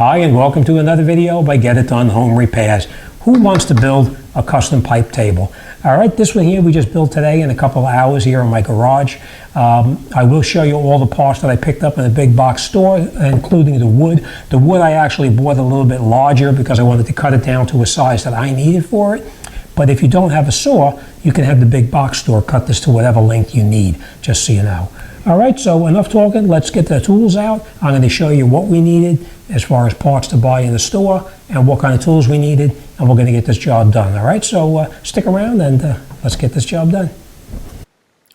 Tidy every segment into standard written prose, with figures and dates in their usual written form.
Hi, and welcome to another video by Get It Done Home Repairs. Who wants to build a custom pipe table? All right, this one here we just built today in a couple of hours here in my garage. I will show you all the parts that I picked up in the big box store, including the wood. The wood I actually bought a little bit larger because I wanted to cut it down to a size that I needed for it. But if you don't have a saw, you can have the big box store cut this to whatever length you need, just so you know. All right, so enough talking. Let's get the tools out. I'm going to show you what we needed as far as parts to buy in the store and what kind of tools we needed, and we're going to get this job done. All right, so stick around and let's get this job done.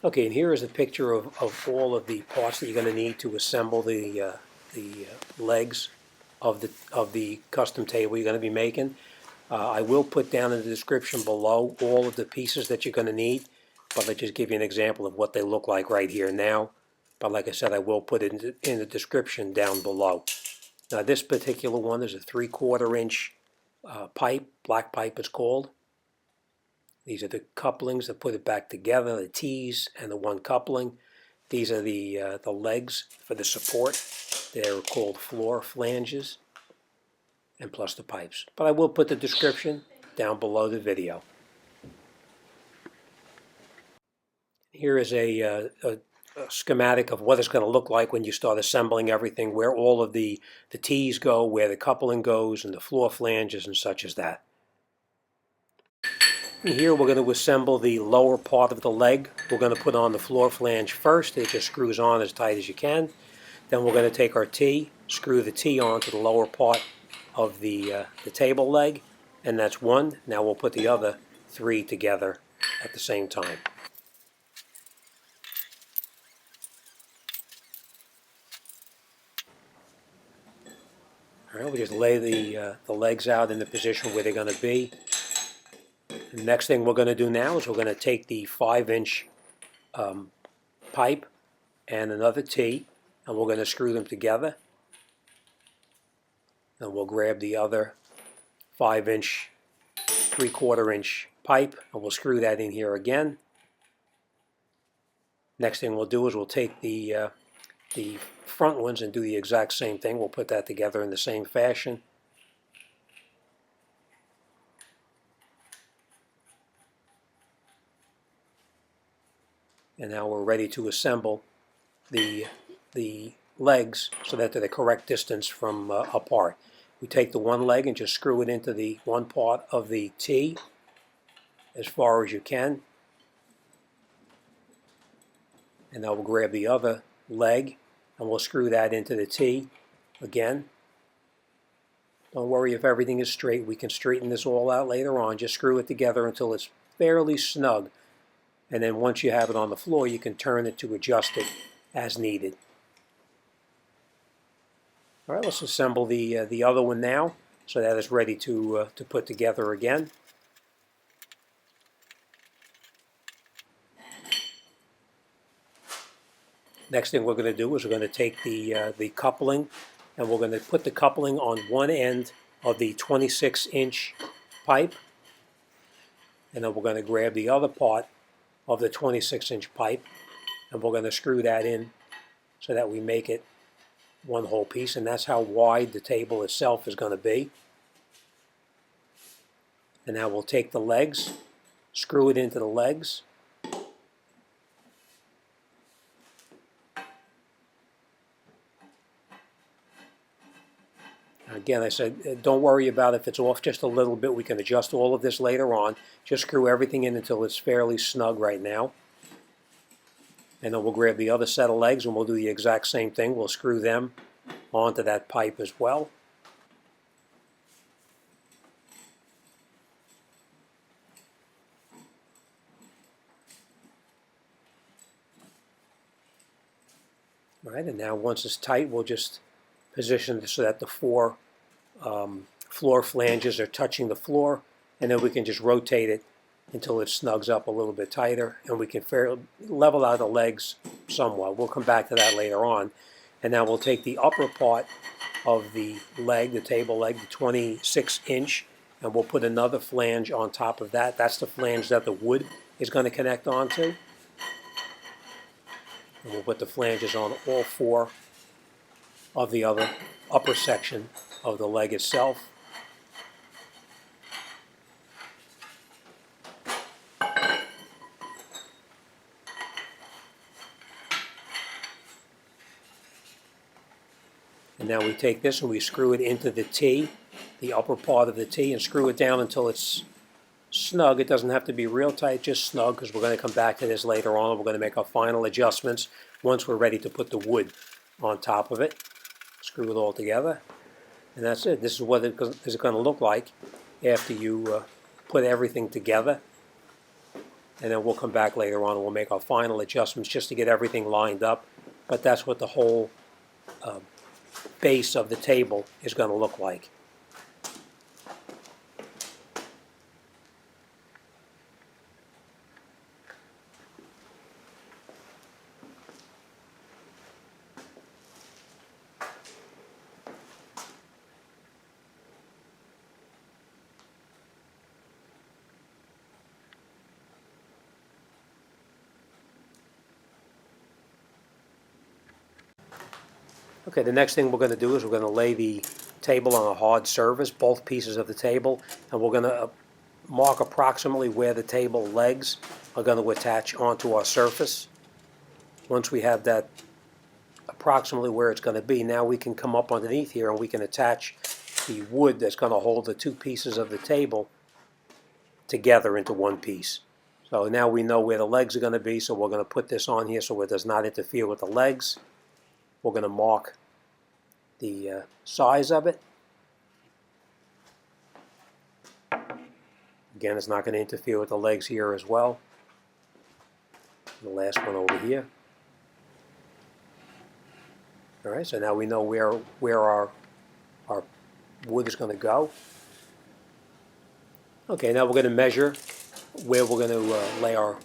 Okay, and here is a picture of all of the parts that you're going to need to assemble the legs of the custom table you're going to be making. I will put down in the description below all of the pieces that you're going to need, but let's just give you an example of what they look like right here now. But like I said, I will put it in the description down below. Now this particular one is a 3/4 inch pipe, black pipe it's called. These are the couplings that put it back together, the T's and the one coupling. These are the legs for the support. They're called floor flanges, and plus the pipes. But I will put the description down below the video. Here is a schematic of what it's going to look like when you start assembling everything, where all of the T's go, where the coupling goes, and the floor flanges and such as that. And here we're going to assemble the lower part of the leg. We're going to put on the floor flange first. It just screws on as tight as you can. Then we're going to take our T, screw the T onto the lower part of the table leg, and that's one. Now we'll put the other three together at the same time. All right, we just lay the legs out in the position where they're going to be. The next thing we're going to do now is we're going to take the 5-inch pipe and another T, and we're going to screw them together. And we'll grab the other 5-inch, 3/4 inch pipe, and we'll screw that in here again. Next thing we'll do is we'll take the front ones and do the exact same thing. We'll put that together in the same fashion. And now we're ready to assemble the legs so that they're the correct distance from apart. We take the one leg and just screw it into the one part of the T as far as you can. And now we'll grab the other leg and we'll screw that into the T again. Don't worry if everything is straight. We can straighten this all out later on. Just screw it together until it's fairly snug. And then once you have it on the floor, you can turn it to adjust it as needed. All right, let's assemble the other one now so that it's ready to put together again. Next thing we're going to do is we're going to take the coupling, and we're going to put the coupling on one end of the 26-inch pipe, and then we're going to grab the other part of the 26-inch pipe, and we're going to screw that in so that we make it one whole piece, and that's how wide the table itself is going to be. And now we'll take the legs, screw it into the legs. Again, I said, don't worry about if it's off just a little bit. We can adjust all of this later on. Just screw everything in until it's fairly snug right now. And then we'll grab the other set of legs and we'll do the exact same thing. We'll screw them onto that pipe as well. All right, and now once it's tight, we'll just position it so that the four floor flanges are touching the floor, and then we can just rotate it until it snugs up a little bit tighter, and we can level out the legs somewhat. We'll come back to that later on. And now we'll take the upper part of the leg, the table leg, the 26-inch, and we'll put another flange on top of that. That's the flange that the wood is going to connect onto. And we'll put the flanges on all four of the other upper section of the leg itself. And now we take this and we screw it into the T, the upper part of the T, and screw it down until it's snug. It doesn't have to be real tight, just snug, because we're going to come back to this later on. We're going to make our final adjustments once we're ready to put the wood on top of it. Screw it all together, and that's it. This is what it is going to look like after you put everything together. And then we'll come back later on and we'll make our final adjustments just to get everything lined up. But that's what the whole base of the table is going to look like. Okay, the next thing we're going to do is we're going to lay the table on a hard surface, both pieces of the table, and we're going to mark approximately where the table legs are going to attach onto our surface. Once we have that approximately where it's going to be, now we can come up underneath here and we can attach the wood that's going to hold the two pieces of the table together into one piece. So now we know where the legs are going to be, so we're going to put this on here so it does not interfere with the legs. We're going to mark the size of it. Again, it's not going to interfere with the legs here as well. The last one over here. All right, so now we know where our wood is going to go. Okay, now we're going to measure where we're going to lay our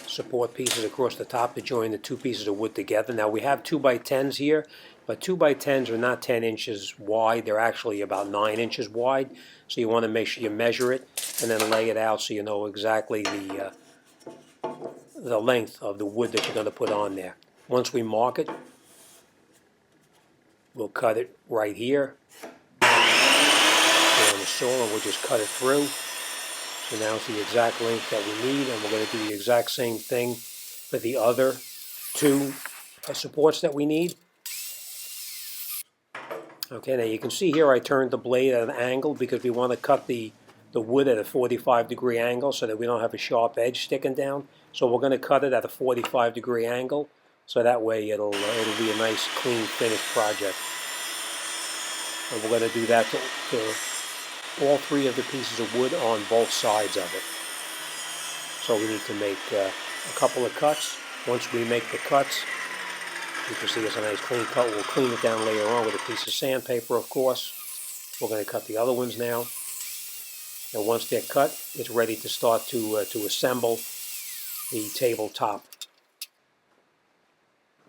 support pieces across the top to join the two pieces of wood together. Now we have 2x10s here, but 2x10s are not 10 inches wide. They're actually about 9 inches wide. So you want to make sure you measure it and then lay it out so you know exactly the length of the wood that you're going to put on there. Once we mark it, we'll cut it right here. On the saw, and we'll just cut it through. So now it's the exact length that we need, and we're going to do the exact same thing for the other two supports that we need. Okay, now you can see here I turned the blade at an angle because we want to cut the wood at a 45-degree angle so that we don't have a sharp edge sticking down. So we're going to cut it at a 45-degree angle, so that way it'll be a nice, clean, finished project. And we're going to do that to all three of the pieces of wood on both sides of it. So we need to make a couple of cuts. Once we make the cuts, you can see it's a nice clean cut. We'll clean it down later on with a piece of sandpaper, of course. We're going to cut the other ones now. And once they're cut, it's ready to start to assemble the tabletop.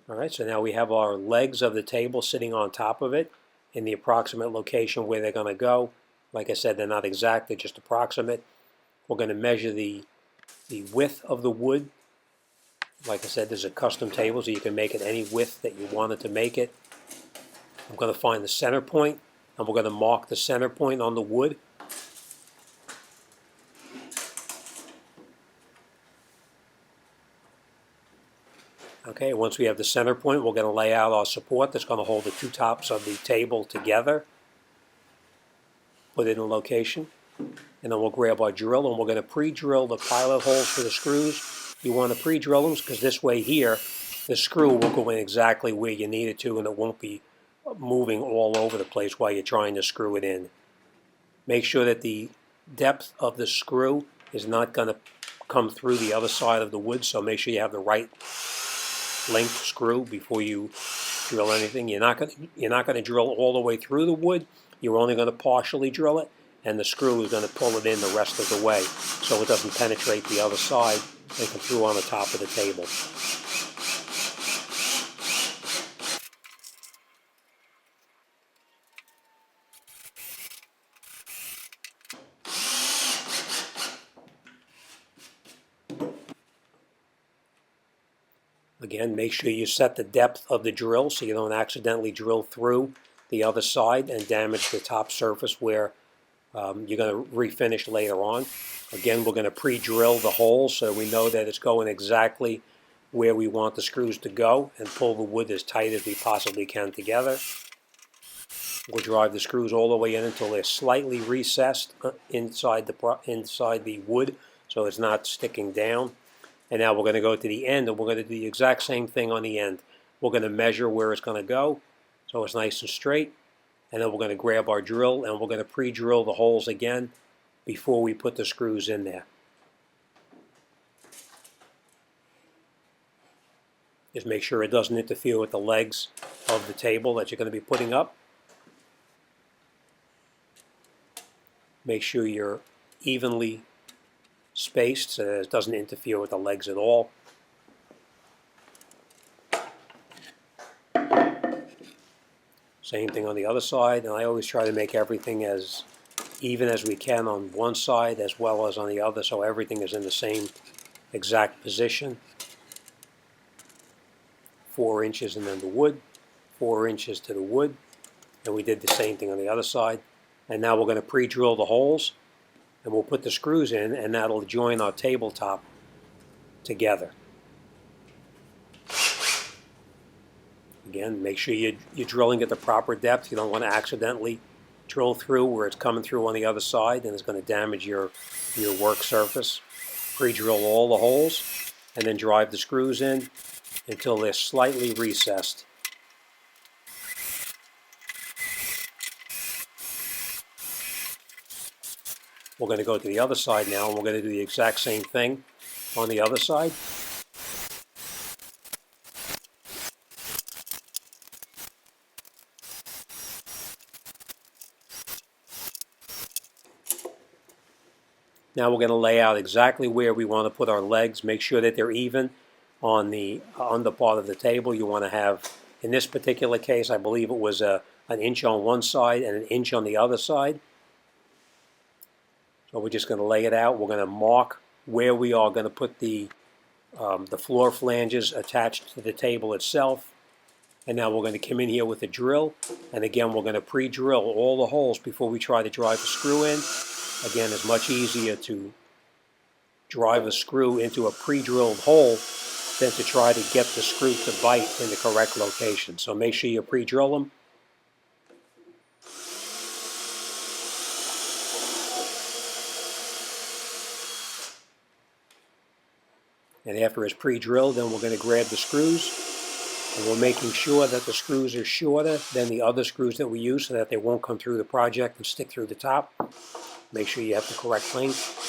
All right, so now we have our legs of the table sitting on top of it in the approximate location where they're going to go. Like I said, they're not exact, they're just approximate. We're going to measure the width of the wood. Like I said, there's a custom table, so you can make it any width that you wanted to make it. I'm going to find the center point, and we're going to mark the center point on the wood. Okay, once we have the center point, we're going to lay out our support that's going to hold the two tops of the table together. Put it in location, and then we'll grab our drill and we're going to pre-drill the pilot holes for the screws. You want to pre-drill them because this way here, the screw will go in exactly where you need it to and it won't be moving all over the place while you're trying to screw it in. Make sure that the depth of the screw is not going to come through the other side of the wood, so make sure you have the right length screw before you drill anything. You're not going to drill all the way through the wood. You're only going to partially drill it, and the screw is going to pull it in the rest of the way so it doesn't penetrate the other side and come through on the top of the table. Again, make sure you set the depth of the drill so you don't accidentally drill through the other side and damage the top surface where you're going to refinish later on. Again, we're going to pre-drill the holes so we know that it's going exactly where we want the screws to go, and pull the wood as tight as we possibly can together. We'll drive the screws all the way in until they're slightly recessed inside the wood, so it's not sticking down. And now we're going to go to the end, and we're going to do the exact same thing on the end. We're going to measure where it's going to go so it's nice and straight, and then we're going to grab our drill and we're going to pre-drill the holes again before we put the screws in there. Just make sure it doesn't interfere with the legs of the table that you're going to be putting up. Make sure you're evenly spaced so that it doesn't interfere with the legs at all. Same thing on the other side, and I always try to make everything as even as we can on one side as well as on the other, so everything is in the same exact position. 4 inches and then the wood, 4 inches to the wood, and we did the same thing on the other side. And now we're going to pre-drill the holes, and we'll put the screws in, and that'll join our tabletop together. Again, make sure you're drilling at the proper depth. You don't want to accidentally drill through where it's coming through on the other side, and it's going to damage your work surface. Pre-drill all the holes, and then drive the screws in until they're slightly recessed. We're going to go to the other side now, and we're going to do the exact same thing on the other side. Now we're going to lay out exactly where we want to put our legs. Make sure that they're even on the under part of the table. You want to have, in this particular case, I believe it was an inch on one side and an inch on the other side. So we're just going to lay it out. We're going to mark where we are going to put the floor flanges attached to the table itself. And now we're going to come in here with a drill. And again, we're going to pre-drill all the holes before we try to drive the screw in. Again, it's much easier to drive a screw into a pre-drilled hole than to try to get the screw to bite in the correct location. So make sure you pre-drill them. And after it's pre-drilled, then we're going to grab the screws, and we're making sure that the screws are shorter than the other screws that we use so that they won't come through the project and stick through the top. Make sure you have the correct length.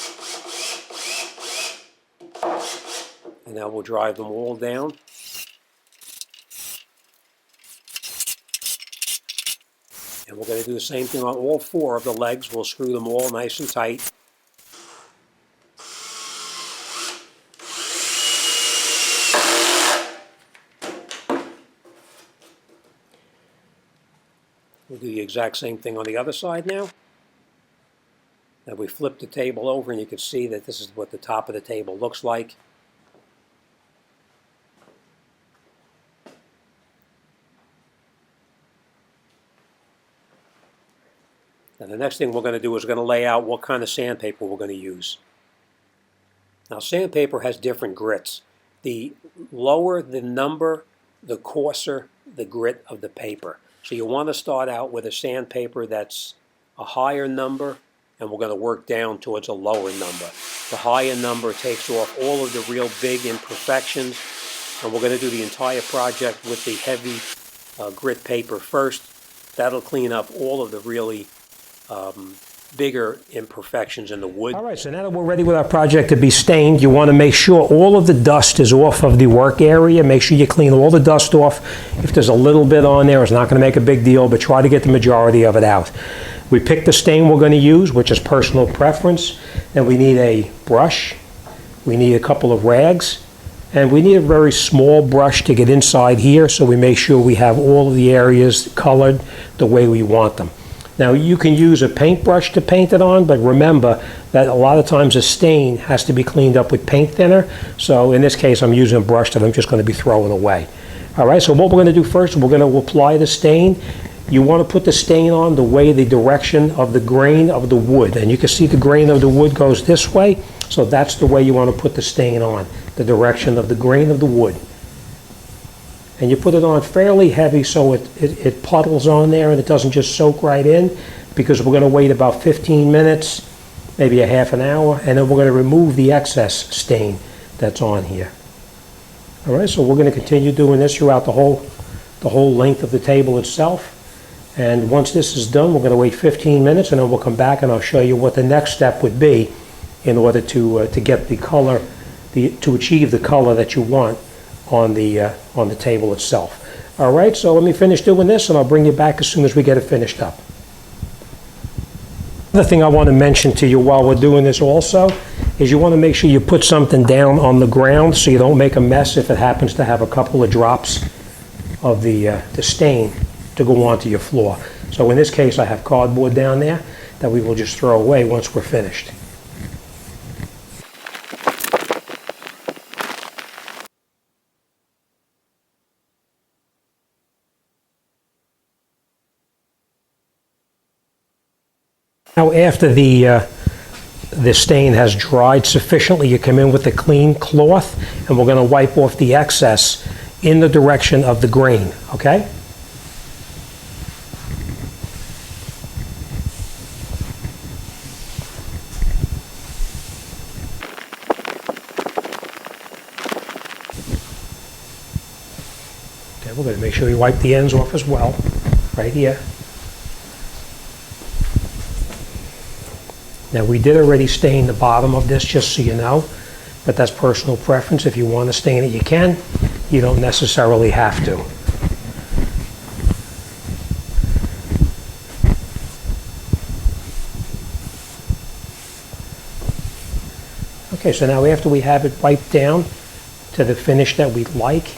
And now we'll drive them all down. And we're going to do the same thing on all 4 of the legs. We'll screw them all nice and tight. We'll do the exact same thing on the other side now. Now we flip the table over, and you can see that this is what the top of the table looks like. Now the next thing we're going to do is we're going to lay out what kind of sandpaper we're going to use. Now sandpaper has different grits. The lower the number, the coarser the grit of the paper. So you want to start out with a sandpaper that's a higher number, and we're going to work down towards a lower number. The higher number takes off all of the real big imperfections, and we're going to do the entire project with the heavy grit paper first. That'll clean up all of the really bigger imperfections in the wood. All right, so now that we're ready with our project to be stained, you want to make sure all of the dust is off of the work area. Make sure you clean all the dust off. If there's a little bit on there, it's not going to make a big deal, but try to get the majority of it out. We pick the stain we're going to use, which is personal preference, and we need a brush, we need a couple of rags, and we need a very small brush to get inside here, so we make sure we have all of the areas colored the way we want them. Now you can use a paintbrush to paint it on, but remember that a lot of times a stain has to be cleaned up with paint thinner, so in this case I'm using a brush that I'm just going to be throwing away. All right, so what we're going to do first, we're going to apply the stain. you want to put the stain on the way the direction of the grain of the wood. And you can see the grain of the wood goes this way, so that's the way you want to put the stain on, the direction of the grain of the wood. And you put it on fairly heavy so it puddles on there and it doesn't just soak right in, because we're going to wait about 15 minutes, maybe a half an hour, and then we're going to remove the excess stain that's on here. All right, so we're going to continue doing this throughout the whole length of the table itself. And once this is done, we're going to wait 15 minutes, and then we'll come back and I'll show you what the next step would be in order to get the color, to achieve the color that you want on the table itself. All right, so let me finish doing this, and I'll bring you back as soon as we get it finished up. Another thing I want to mention to you while we're doing this also is you want to make sure you put something down on the ground so you don't make a mess if it happens to have a couple of drops of the stain to go onto your floor. So in this case, I have cardboard down there that we will just throw away once we're finished. Now after the stain has dried sufficiently, you come in with a clean cloth, and we're going to wipe off the excess in the direction of the grain, okay? Okay, we're going to make sure we wipe the ends off as well, right here. Now, we did already stain the bottom of this, just so you know, but that's personal preference. If you want to stain it, you can. You don't necessarily have to. Okay, so now after we have it wiped down to the finish that we'd like,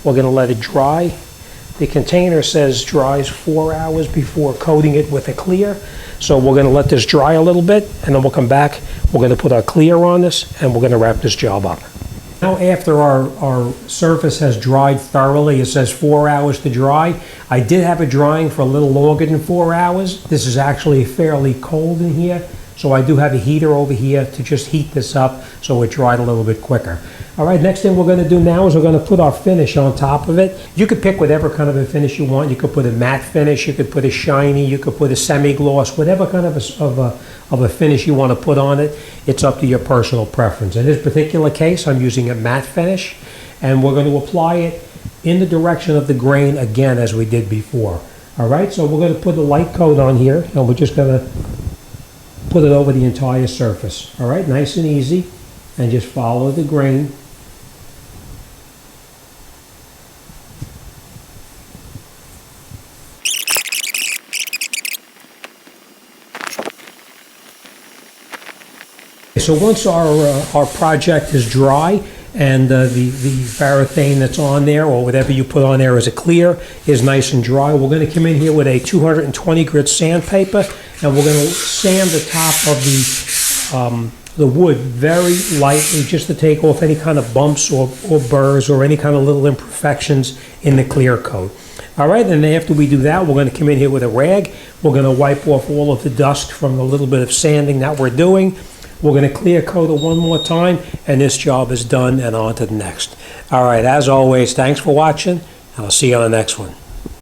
we're going to let it dry. The container says dries 4 hours before coating it with a clear. So we're going to let this dry a little bit, and then we'll come back. We're going to put our clear on this, and we're going to wrap this job up. Now after our surface has dried thoroughly, it says 4 hours to dry. I did have it drying for a little longer than 4 hours. This is actually fairly cold in here, so I do have a heater over here to just heat this up so it dried a little bit quicker. All right, next thing we're going to do now is we're going to put our finish on top of it. You could pick whatever kind of a finish you want. You could put a matte finish, you could put a shiny, you could put a semi-gloss, whatever kind of a finish you want to put on it. It's up to your personal preference. In this particular case, I'm using a matte finish, and we're going to apply it in the direction of the grain again as we did before. All right, so we're going to put a light coat on here, and we're just going to put it over the entire surface. All right, nice and easy, and just follow the grain. So once our project is dry and the varathane that's on there, or whatever you put on there as a clear, is nice and dry, we're going to come in here with a 220 grit sandpaper, and we're going to sand the top of the wood very lightly, just to take off any kind of bumps or burrs or any kind of little imperfections in the clear coat. All right, and after we do that, we're going to come in here with a rag. We're going to wipe off all of the dust from the little bit of sanding that we're doing. We're going to clear coat it one more time, and this job is done, and on to the next. All right, as always, thanks for watching, and I'll see you on the next one.